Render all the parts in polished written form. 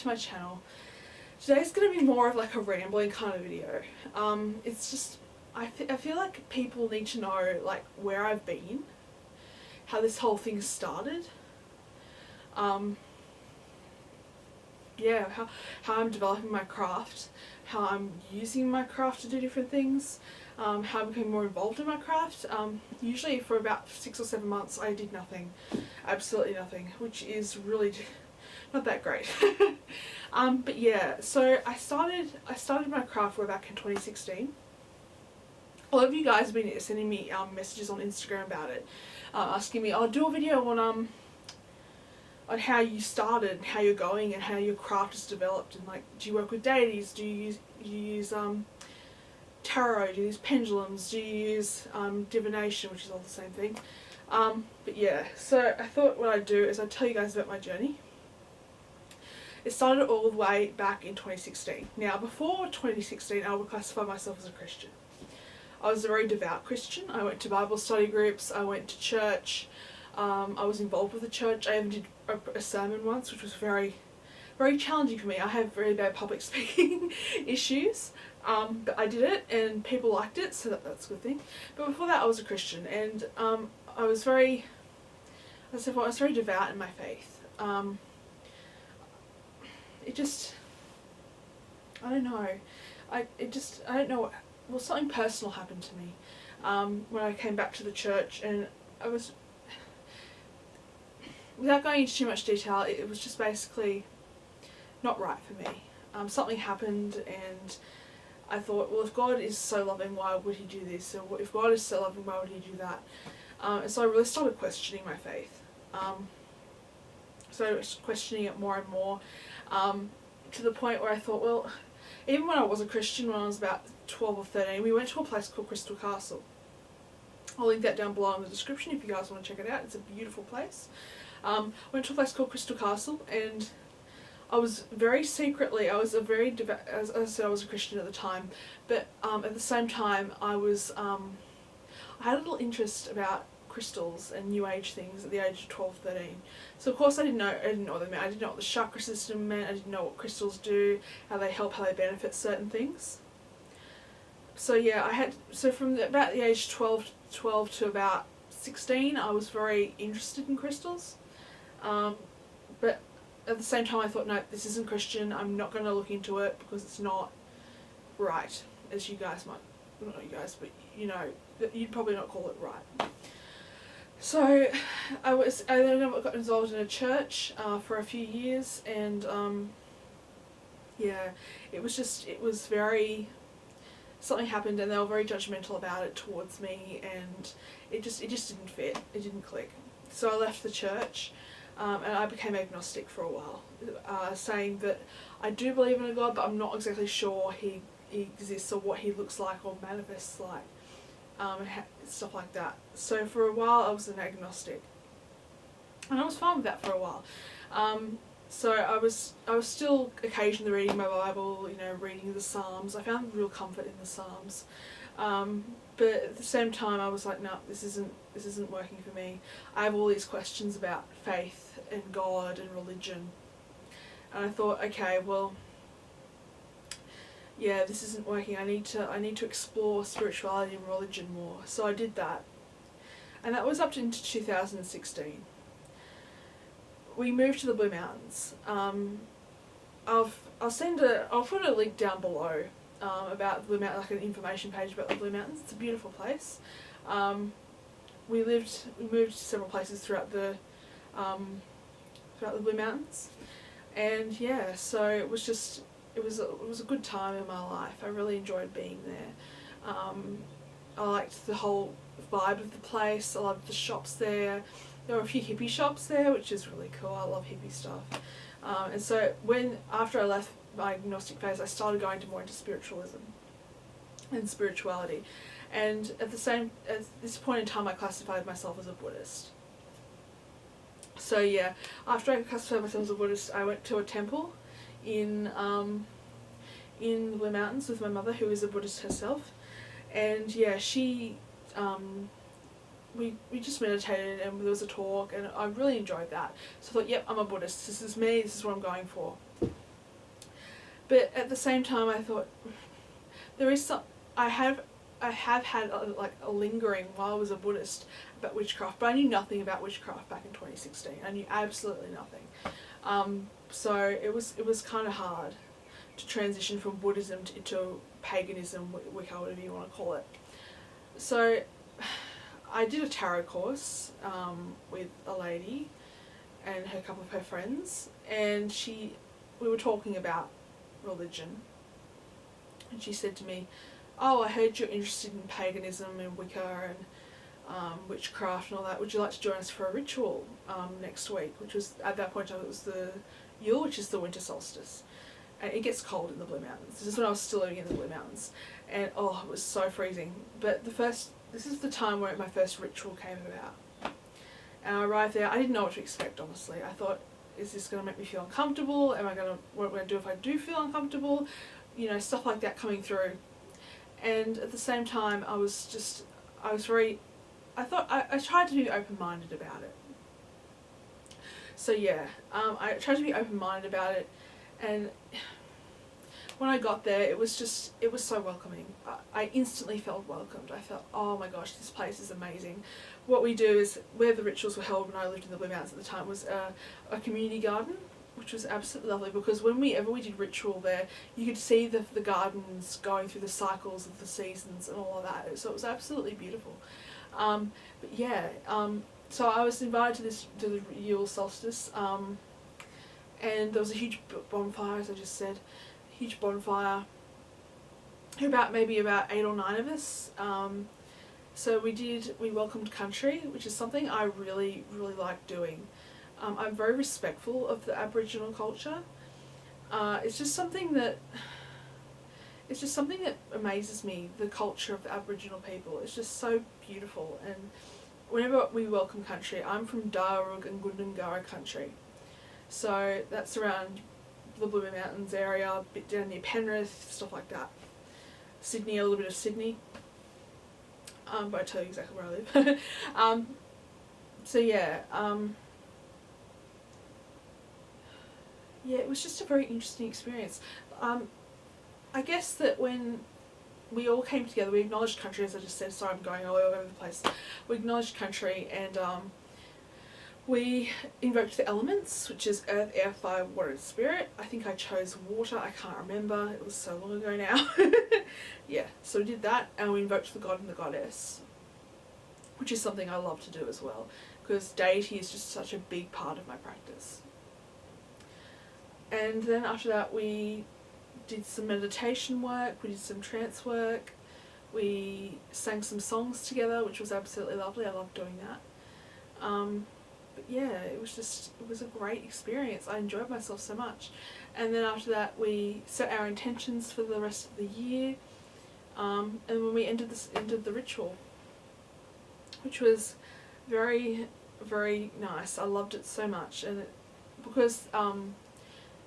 to my channel. Today's going to be more of like a rambling kind of video. It's just, I feel like people need to know like where I've been, how this whole thing started, yeah, how I'm developing my craft, how I'm using my craft to do different things, how I'm becoming more involved in my craft. Usually for about 6 or 7 months I did nothing, absolutely nothing, which is really not that great. But yeah, so I started my craft way back in 2016. A lot of you guys have been sending me messages on Instagram about it, asking me, "I'll do a video on how you started, how you're going, and how your craft is developed, and like, do you work with deities? Do you use tarot? Do you use pendulums? Do you use divination, which is all the same thing?" But yeah, so I thought what I'd do is I'd tell you guys about my journey. It started all the way back in 2016. Now, before 2016, I would classify myself as a Christian. I was a very devout Christian. I went to Bible study groups, I went to church, I was involved with the church. I even did a sermon once, which was very, very challenging for me. I have very bad public speaking issues, but I did it and people liked it, so that's a good thing. But before that I was a Christian, and I was very devout in my faith. It just, I don't know, I don't know, well, something personal happened to me when I came back to the church, and I was, without going into too much detail, it was just basically not right for me. Something happened and I thought, well, if God is so loving, why would he do this? Or if God is so loving, why would he do that? And so I really started questioning my faith. So I was questioning it more and more, to the point where I thought, well, even when I was a Christian, when I was about 12 or 13, we went to a place called Crystal Castle. I'll link that down below in the description if you guys want to check it out. It's a beautiful place. Went to a place called Crystal Castle, and I was very secretly, I was a very devout, as I said, I was a Christian at the time, but at the same time I was, I had a little interest about crystals and new age things at the age of 12, 13. So of course I didn't know what they meant. I didn't know what the chakra system meant. I didn't know what crystals do, how they help, how they benefit certain things. So yeah, so from about the age 12 to about 16, I was very interested in crystals. But at the same time I thought, no, this isn't Christian, I'm not going to look into it because it's not right, as you guys might, not you guys, but you know, you'd probably not call it right. So I then got involved in a church for a few years, and yeah, it was very, something happened and they were very judgmental about it towards me, and it just didn't fit, it didn't click. So I left the church, and I became agnostic for a while, saying that I do believe in a God, but I'm not exactly sure he exists or what he looks like or manifests like. Stuff like that. So for a while I was an agnostic, and I was fine with that for a while. So I was still occasionally reading my Bible, you know, reading the Psalms. I found real comfort in the Psalms, but at the same time I was like, no, this isn't working for me. I have all these questions about faith and God and religion, and I thought, okay, well, yeah, this isn't working. I need to explore spirituality and religion more. So I did that, and that was up into 2016. We moved to the Blue Mountains. I'll put a link down below about the Blue Mountains, like an information page about the Blue Mountains. It's a beautiful place. We moved to several places throughout the Blue Mountains, and yeah, so it was a good time in my life. I really enjoyed being there. I liked the whole vibe of the place. I loved the shops there. There were a few hippie shops there, which is really cool. I love hippie stuff. And so after I left my agnostic phase, I started going more into spiritualism and spirituality. And at this point in time, I classified myself as a Buddhist. So yeah, after I classified myself as a Buddhist, I went to a temple in the Blue Mountains with my mother, who is a Buddhist herself, and yeah, we just meditated and there was a talk, and I really enjoyed that. So I thought, yep, I'm a Buddhist, this is me, this is what I'm going for. But at the same time, I thought there is some. I have had a lingering while I was a Buddhist about witchcraft, but I knew nothing about witchcraft back in 2016. I knew absolutely nothing. So it was kind of hard to transition from Buddhism into paganism, Wicca, whatever you want to call it. So I did a tarot course with a lady and a couple of her friends, and we were talking about religion, and she said to me, "Oh, I heard you're interested in paganism and Wicca and witchcraft and all that. Would you like to join us for a ritual next week?" Which was, at that point, it was the Yule, which is the winter solstice. And it gets cold in the Blue Mountains. This is when I was still living in the Blue Mountains. And it was so freezing. But this is the time where my first ritual came about. And I arrived there, I didn't know what to expect, honestly. I thought, is this going to make me feel uncomfortable? What am I going to do if I do feel uncomfortable? You know, stuff like that coming through. And at the same time, I tried to be open-minded about it. So yeah, I tried to be open-minded about it, and when I got there, it was so welcoming. I instantly felt welcomed. I felt, oh my gosh, this place is amazing. What we do is, where the rituals were held when I lived in the Blue Mountains at the time, was a community garden, which was absolutely lovely, because whenever we did ritual there, you could see the gardens going through the cycles of the seasons and all of that. So it was absolutely beautiful. But yeah, so I was invited to the Yule solstice, and there was a huge bonfire, as I just said, huge bonfire. Maybe about 8 or 9 of us. So we welcomed country, which is something I really, really like doing. I'm very respectful of the Aboriginal culture. It's just something that amazes me, the culture of the Aboriginal people. It's just so beautiful. And whenever we welcome country, I'm from Darug and Gundungurra country. So that's around the Blue Mountains area, a bit down near Penrith, stuff like that. Sydney, a little bit of Sydney. But I tell you exactly where I live. So yeah, yeah, it was just a very interesting experience. I guess that when we all came together, we acknowledged country, as I just said. Sorry, I'm going all over the place. We acknowledged country, and we invoked the elements, which is earth, air, fire, water, and spirit. I think I chose water. I can't remember. It was so long ago now. Yeah, so we did that, and we invoked the god and the goddess, which is something I love to do as well, because deity is just such a big part of my practice. And then after that, we did some meditation work, we did some trance work, we sang some songs together, which was absolutely lovely. I loved doing that. But yeah, it was a great experience. I enjoyed myself so much. And then after that, we set our intentions for the rest of the year. And when we ended the ritual, which was very, very nice. I loved it so much, and because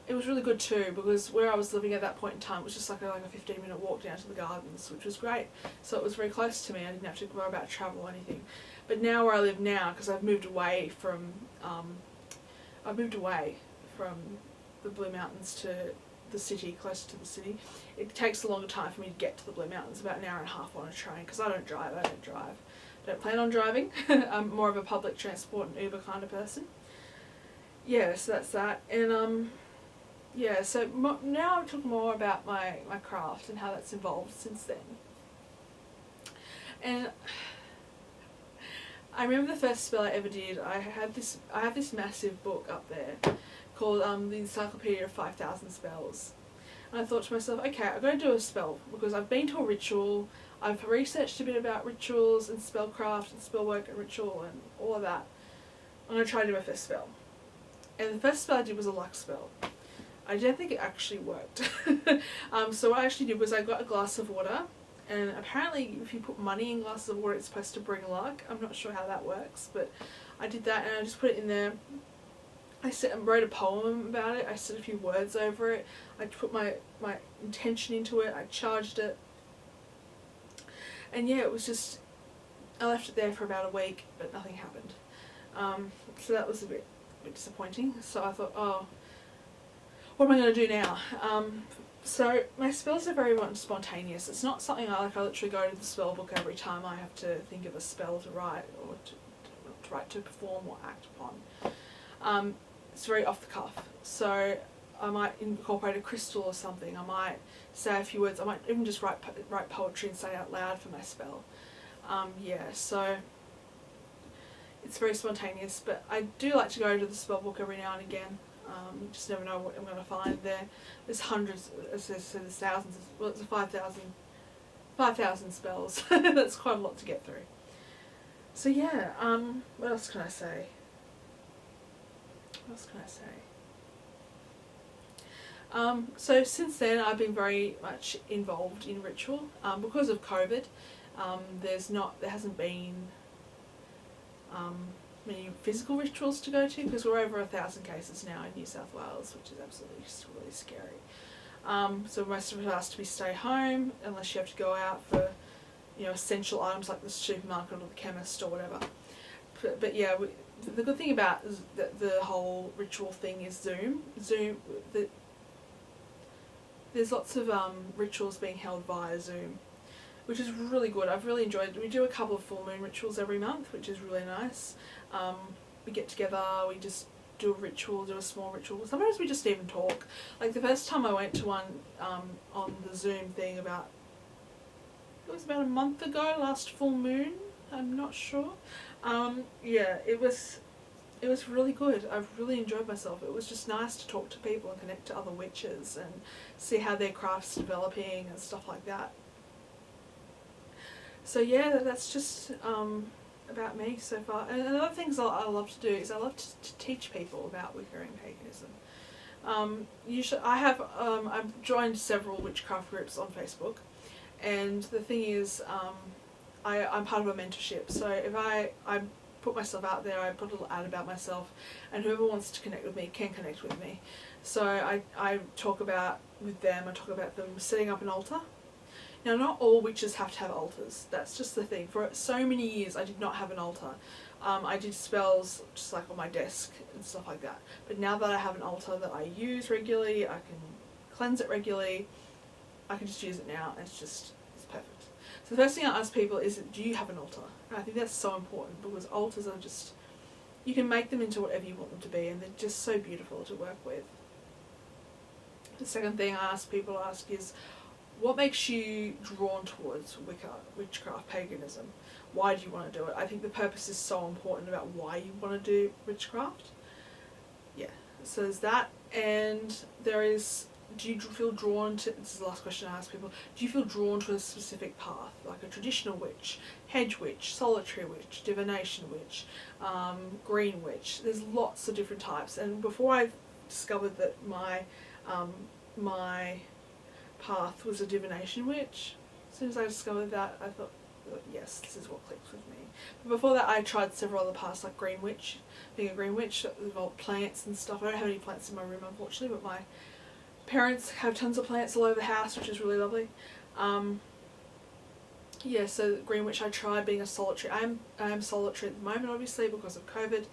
it was really good too, because where I was living at that point in time, it was just like a 15-minute walk down to the gardens, which was great. So it was very close to me. I didn't have to worry about travel or anything. But now where I live now, because I've moved away from the Blue Mountains to the city, closer to the city, it takes a longer time for me to get to the Blue Mountains, about an hour and a half on a train, because I don't drive. Don't plan on driving. I'm more of a public transport and Uber kind of person. Yeah, so that's that. And yeah, so now I'll talk more about my craft and how that's evolved since then. And I remember the first spell I ever did. I have this massive book up there called the Encyclopedia of 5,000 Spells. And I thought to myself, okay, I've got to do a spell, because I've been to a ritual, I've researched a bit about rituals and spellcraft and spellwork and ritual and all of that. I'm going to try to do my first spell. And the first spell I did was a luck spell. I don't think it actually worked. So what I actually did was I got a glass of water, and apparently if you put money in glasses of water, it's supposed to bring luck. I'm not sure how that works, but I did that, and I just put it in there. I wrote a poem about it. I said a few words over it. I put my intention into it. I charged it. And yeah, it was just, I left it there for about a week, but nothing happened. So that was a bit disappointing. So I thought, oh, what am I going to do now? So my spells are very much spontaneous. It's not something I literally go to the spell book every time I have to think of a spell to write or to write, to perform or act upon. It's very off the cuff. So I might incorporate a crystal or something. I might say a few words. I might even just write poetry and say it out loud for my spell. So it's very spontaneous, but I do like to go to the spell book every now and again. You just never know what I'm going to find there. There's hundreds, there's thousands, it's 5,000 spells. That's quite a lot to get through. So yeah, what else can I say? So since then I've been very much involved in ritual. Because of COVID, there hasn't been many physical rituals to go to, because we're over 1,000 cases now in New South Wales, which is absolutely just really scary. So most of us are asked to stay home unless you have to go out for, essential items like the supermarket or the chemist or whatever. But yeah, the good thing about the whole ritual thing is Zoom. There's lots of rituals being held via Zoom, which is really good. I've really enjoyed it. We do a couple of full moon rituals every month, which is really nice. We get together, we just do a small ritual. Sometimes we just even talk. Like the first time I went to one on the Zoom thing it was about a month ago, last full moon, I'm not sure. It was really good. I've really enjoyed myself. It was just nice to talk to people and connect to other witches and see how their craft's developing and stuff like that. So yeah, that's just about me so far. And other things I love to do is I love to teach people about Wicca and paganism. I've joined several witchcraft groups on Facebook, and the thing is, I'm part of a mentorship. So if I put myself out there, I put a little ad about myself, and whoever wants to connect with me can connect with me. So I talk about them setting up an altar. Now, not all witches have to have altars. That's just the thing. For so many years, I did not have an altar. I did spells just like on my desk and stuff like that. But now that I have an altar that I use regularly, I can cleanse it regularly, I can just use it now, and it's perfect. So the first thing I ask people is, do you have an altar? And I think that's so important, because altars are just, you can make them into whatever you want them to be, and they're just so beautiful to work with. The second thing I ask people is, what makes you drawn towards Wicca, witchcraft, paganism? Why do you want to do it? I think the purpose is so important about why you want to do witchcraft. Yeah, so there's that, and there is, do you feel drawn to, this is the last question I ask people, do you feel drawn to a specific path, like a traditional witch, hedge witch, solitary witch, divination witch, green witch? There's lots of different types, and before I discovered that my path was a divination witch, as soon as I discovered that, I thought, yes, this is what clicks with me. But before that, I tried several other paths, like green witch, being a green witch, that involved plants and stuff. I don't have any plants in my room, unfortunately, but my parents have tons of plants all over the house, which is really lovely. So green witch, I tried being a solitary. I am solitary at the moment, obviously, because of COVID.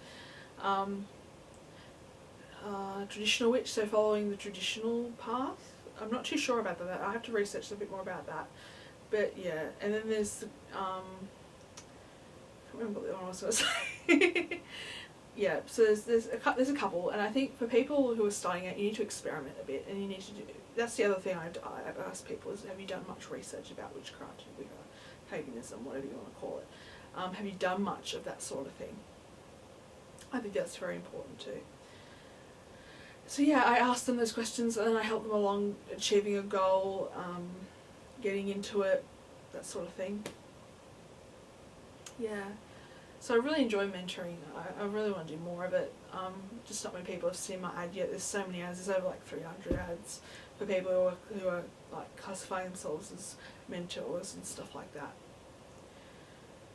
Traditional witch, so following the traditional path. I'm not too sure about that. I have to research a bit more about that. But yeah, and then there's I can't remember what the one I was going to say. Yeah, so there's a couple, and I think for people who are starting out, you need to experiment a bit, and you need to do. That's the other thing I ask people is, have you done much research about witchcraft, Wicca, paganism, whatever you want to call it? Have you done much of that sort of thing? I think that's very important too. So yeah, I ask them those questions, and then I help them along achieving a goal, getting into it, that sort of thing. Yeah. So I really enjoy mentoring. I really want to do more of it. Just not many people have seen my ad yet. There's so many ads. There's over like 300 ads for people who are like classifying themselves as mentors and stuff like that.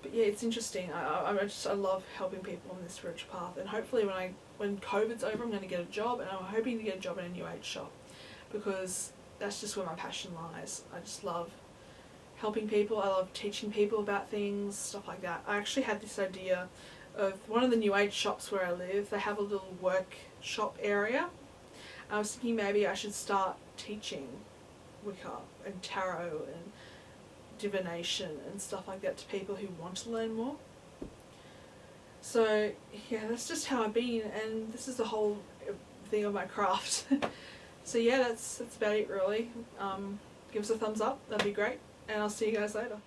But yeah, it's interesting. I love helping people on this spiritual path, and hopefully when COVID's over, I'm going to get a job, and I'm hoping to get a job in a new age shop, because that's just where my passion lies. I just love helping people. I love teaching people about things, stuff like that. I actually had this idea of one of the new age shops where I live. They have a little workshop area. I was thinking maybe I should start teaching Wicca and tarot and divination and stuff like that to people who want to learn more. So yeah, that's just how I've been, and this is the whole thing of my craft. So yeah, that's about it really. Give us a thumbs up, that'd be great, and I'll see you guys later.